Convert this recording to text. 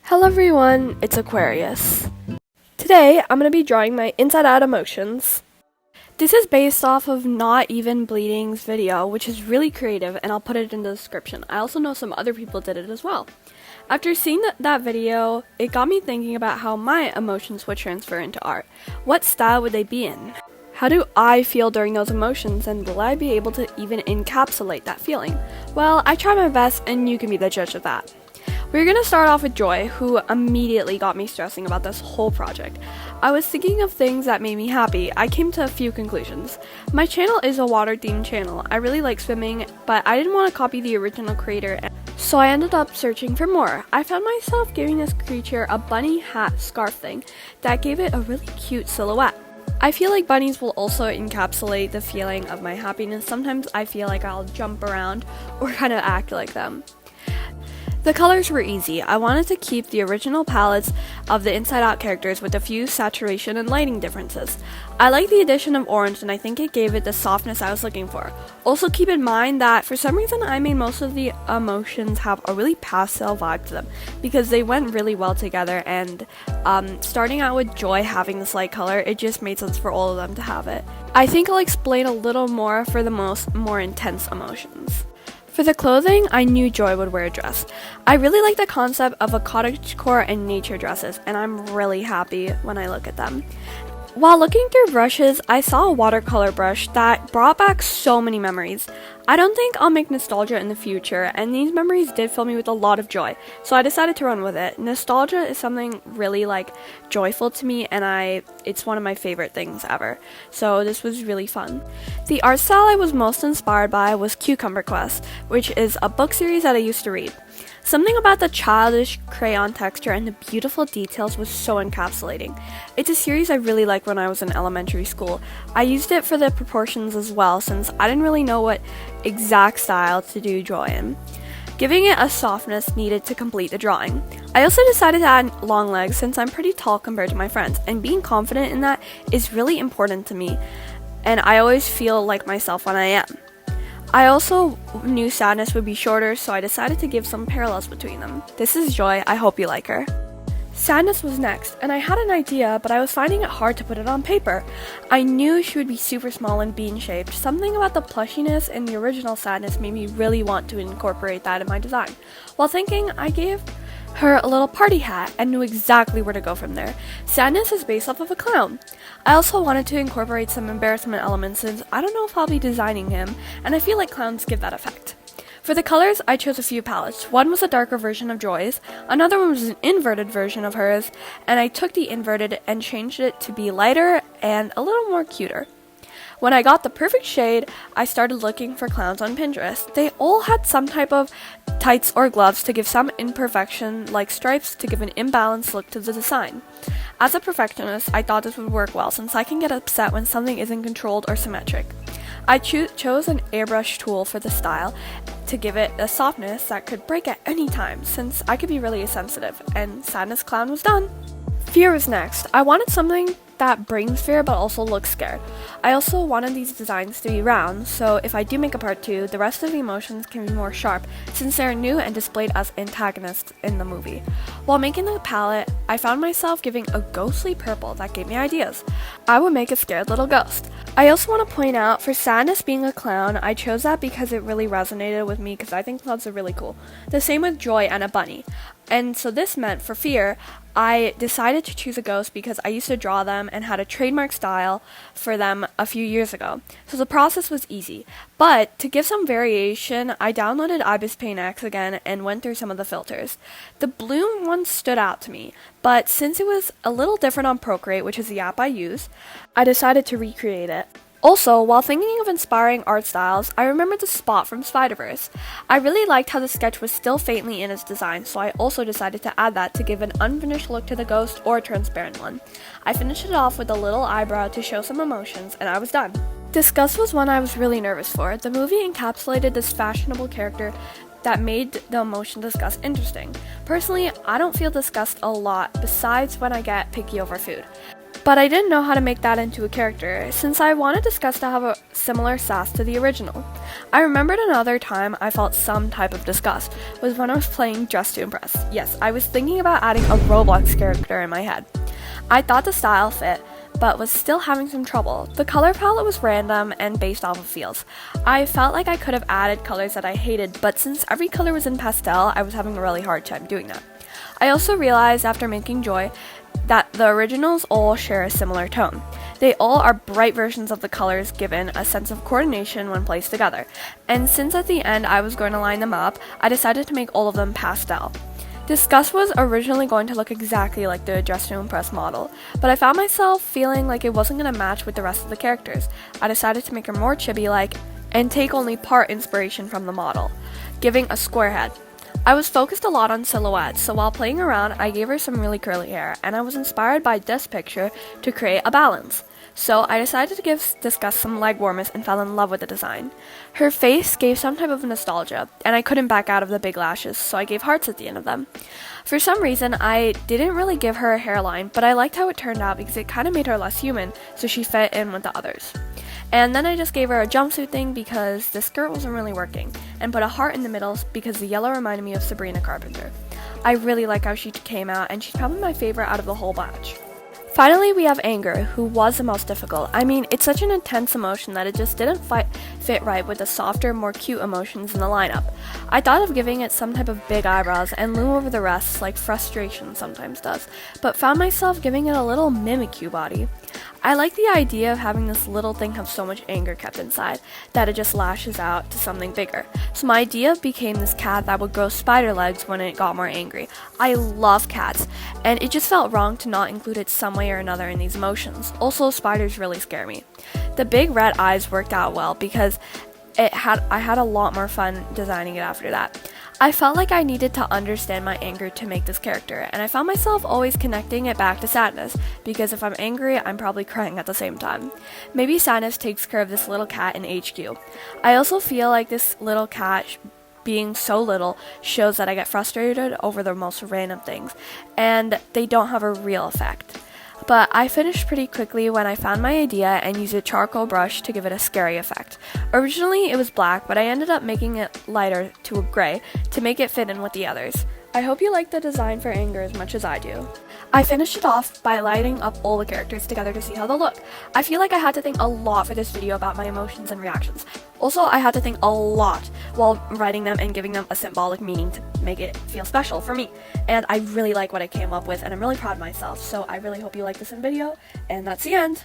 Hello everyone, it's Aquarius. Today, I'm going to be drawing my inside out emotions. This is based off of Not Even Bleeding's video, which is really creative, and I'll put it in the description. I also know some other people did it as well. After seeing that video, it got me thinking about how my emotions would transfer into art. What style would they be in? How do I feel during those emotions, and will I be able to even encapsulate that feeling? Well, I tried my best, and you can be the judge of that. We're going to start off with Joy, who immediately got me stressing about this whole project. I was thinking of things that made me happy. I came to a few conclusions. My channel is a water-themed channel. I really like swimming, but I didn't want to copy the original creator, so I ended up searching for more. I found myself giving this creature a bunny hat scarf thing that gave it a really cute silhouette. I feel like bunnies will also encapsulate the feeling of my happiness. Sometimes I feel like I'll jump around or kind of act like them. The colors were easy. I wanted to keep the original palettes of the Inside Out characters with a few saturation and lighting differences. I like the addition of orange, and I think it gave it the softness I was looking for. Also keep in mind that for some reason I made most of the emotions have a really pastel vibe to them because they went really well together, and starting out with Joy having this light color, it just made sense for all of them to have it. I think I'll explain a little more for the more intense emotions. For the clothing, I knew Joy would wear a dress. I really like the concept of a cottagecore and nature dresses, and I'm really happy when I look at them. While looking through brushes, I saw a watercolor brush that brought back so many memories. I don't think I'll make nostalgia in the future, and these memories did fill me with a lot of joy, so I decided to run with it. Nostalgia is something really joyful to me, and it's one of my favorite things ever, so this was really fun. The art style I was most inspired by was Cucumber Quest, which is a book series that I used to read. Something about the childish crayon texture and the beautiful details was so encapsulating. It's a series I really liked when I was in elementary school. I used it for the proportions as well, since I didn't really know what exact style to do Joy in, giving it a softness needed to complete the drawing. I also decided to add long legs since I'm pretty tall compared to my friends, and being confident in that is really important to me, and I always feel like myself when I am. I also knew Sadness would be shorter, so I decided to give some parallels between them. This is Joy, I hope you like her. Sadness was next, and I had an idea, but I was finding it hard to put it on paper. I knew she would be super small and bean-shaped. Something about the plushiness in the original Sadness made me really want to incorporate that in my design. While thinking, I gave her a little party hat and knew exactly where to go from there. Sadness is based off of a clown. I also wanted to incorporate some embarrassment elements since I don't know if I'll be designing him, and I feel like clowns give that effect. For the colors, I chose a few palettes. One was a darker version of Joy's, another one was an inverted version of hers, and I took the inverted and changed it to be lighter and a little more cuter. When I got the perfect shade, I started looking for clowns on Pinterest. They all had some type of tights or gloves to give some imperfection, like stripes to give an imbalanced look to the design. As a perfectionist, I thought this would work well since I can get upset when something isn't controlled or symmetric. I chose an airbrush tool for the style to give it a softness that could break at any time since I could be really sensitive, and Sadness Clown was done. Fear was next. I wanted something that brings fear but also looks scared. I also wanted these designs to be round, so if I do make a part 2, the rest of the emotions can be more sharp since they're new and displayed as antagonists in the movie. While making the palette, I found myself giving a ghostly purple that gave me ideas. I would make a scared little ghost. I also want to point out, for Sadness being a clown, I chose that because it really resonated with me because I think clowns are really cool. The same with Joy and a bunny. And so this meant for Fear, I decided to choose a ghost because I used to draw them and had a trademark style for them a few years ago. So the process was easy. But to give some variation, I downloaded Ibis Paint X again and went through some of the filters. The bloom one stood out to me, but since it was a little different on Procreate, which is the app I use, I decided to recreate it. Also, while thinking of inspiring art styles, I remembered the Spot from Spider-Verse. I really liked how the sketch was still faintly in its design, so I also decided to add that to give an unfinished look to the ghost or a transparent one. I finished it off with a little eyebrow to show some emotions, and I was done. Disgust was one I was really nervous for. The movie encapsulated this fashionable character that made the emotion disgust interesting. Personally, I don't feel disgust a lot besides when I get picky over food. but I didn't know how to make that into a character, since I wanted Disgust to have a similar sass to the original. I remembered another time I felt some type of disgust was when I was playing Dress to Impress. Yes, I was thinking about adding a Roblox character in my head. I thought the style fit, but was still having some trouble. The color palette was random and based off of feels. I felt like I could have added colors that I hated, but since every color was in pastel, I was having a really hard time doing that. I also realized after making Joy that the originals all share a similar tone. They all are bright versions of the colors, given a sense of coordination when placed together. And since at the end I was going to line them up, I decided to make all of them pastel. Disgust was originally going to look exactly like the Dress to Impress model, but I found myself feeling like it wasn't going to match with the rest of the characters. I decided to make her more chibi-like and take only part inspiration from the model, giving a square head. I was focused a lot on silhouettes, so while playing around, I gave her some really curly hair, and I was inspired by this picture to create a balance. So I decided to give Disgust some leg warmers and fell in love with the design. Her face gave some type of nostalgia, and I couldn't back out of the big lashes, so I gave hearts at the end of them. For some reason, I didn't really give her a hairline, but I liked how it turned out because it kind of made her less human, so she fit in with the others. And then I just gave her a jumpsuit thing because the skirt wasn't really working, and put a heart in the middle because the yellow reminded me of Sabrina Carpenter. I really like how she came out, and she's probably my favorite out of the whole batch. Finally, we have anger, who was the most difficult. I mean, it's such an intense emotion that it just didn't fit right with the softer, more cute emotions in the lineup. I thought of giving it some type of big eyebrows and loom over the rest like frustration sometimes does, but found myself giving it a little Mimikyu body. I like the idea of having this little thing have so much anger kept inside that it just lashes out to something bigger. So my idea became this cat that would grow spider legs when it got more angry. I love cats, and it just felt wrong to not include it some way or another in these emotions. Also, spiders really scare me. The big red eyes worked out well because I had a lot more fun designing it after that. I felt like I needed to understand my anger to make this character, and I found myself always connecting it back to sadness, because if I'm angry, I'm probably crying at the same time. Maybe sadness takes care of this little cat in HQ. I also feel like this little cat being so little shows that I get frustrated over the most random things, and they don't have a real effect. But I finished pretty quickly when I found my idea and used a charcoal brush to give it a scary effect. Originally it was black, but I ended up making it lighter to a gray to make it fit in with the others. I hope you like the design for anger as much as I do. I finished it off by lighting up all the characters together to see how they'll look. I feel like I had to think a lot for this video about my emotions and reactions. Also, I had to think a lot while writing them and giving them a symbolic meaning to make it feel special for me. And I really like what I came up with, and I'm really proud of myself. So I really hope you like this video, and that's the end.